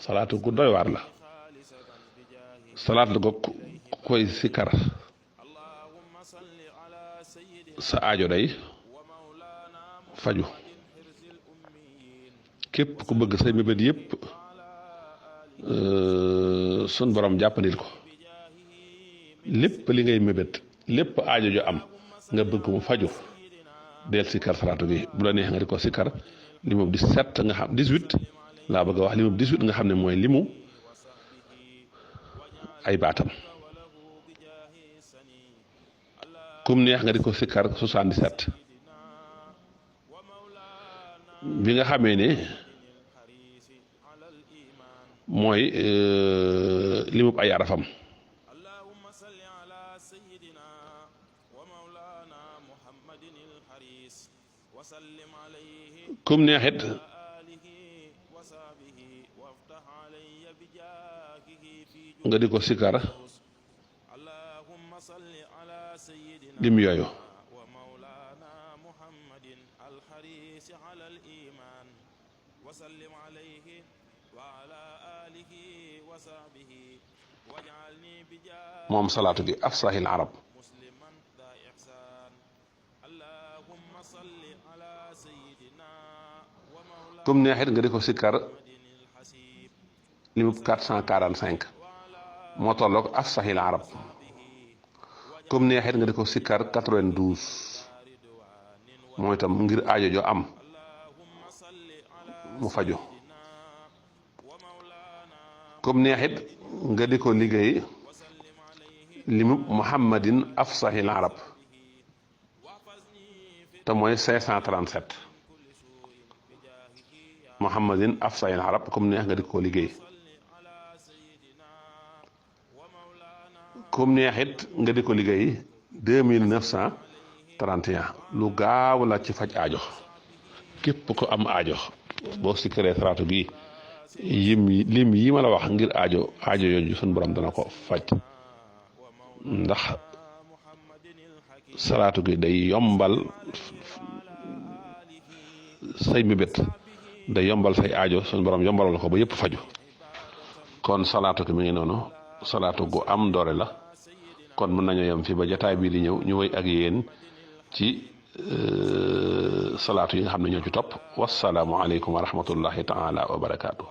salaatu gu doy waar la salaat la go koy sikkar sa aajo day faju képp ku bëgg say mébét yépp sun borom jàppandil ko lépp li ngay mébét lépp aajo jo am nga bëgg mu faju del sikkar salaatu gi bu la neex nga di ko sikkar limu 17 nga xam 18 laa bëgg a wax limu 18 nga xam ne mooy limu ay baatam kum neex nga di ko sikkar 77 bi nga xamee ne mooy limu ay arafam kum neexit nga di ko sikkar lim yooyu moom salaatu gi afsahil arab kum neexit nga di ko sikkar limu 445 moo tolloog afsahil arab kum neexit nga di ko sikkar 92 mooy itam ngir aajo jo am mu faju kum neexit nga di ko liggéey limu muhammadin afsahil arab te mooy 537 muhammadin afsahil arab kum neex nga di ko liggéey kum neexit nga di ko liggéey 2931 lu gaaw la ci faj aajo képp ko am aajo boo sikkaree salaatu gi lim yi ma la wax ngir aajo yooyu suñu borom dana ko faj ndax salaatu gi day yombal say mébét day yombal say aajo suñu borom yombalal ko ba yépp faju kon salaatu gi mi ngi noonu salaatu gu am doole la kon mën nañoo yem fii ba jataay bii di ñëw ñu wéy ak yéen ci salaatu yi nga xam ne ñoo ci topp wassalaamu aleykum wa rahmatullahi taala wa barakaatu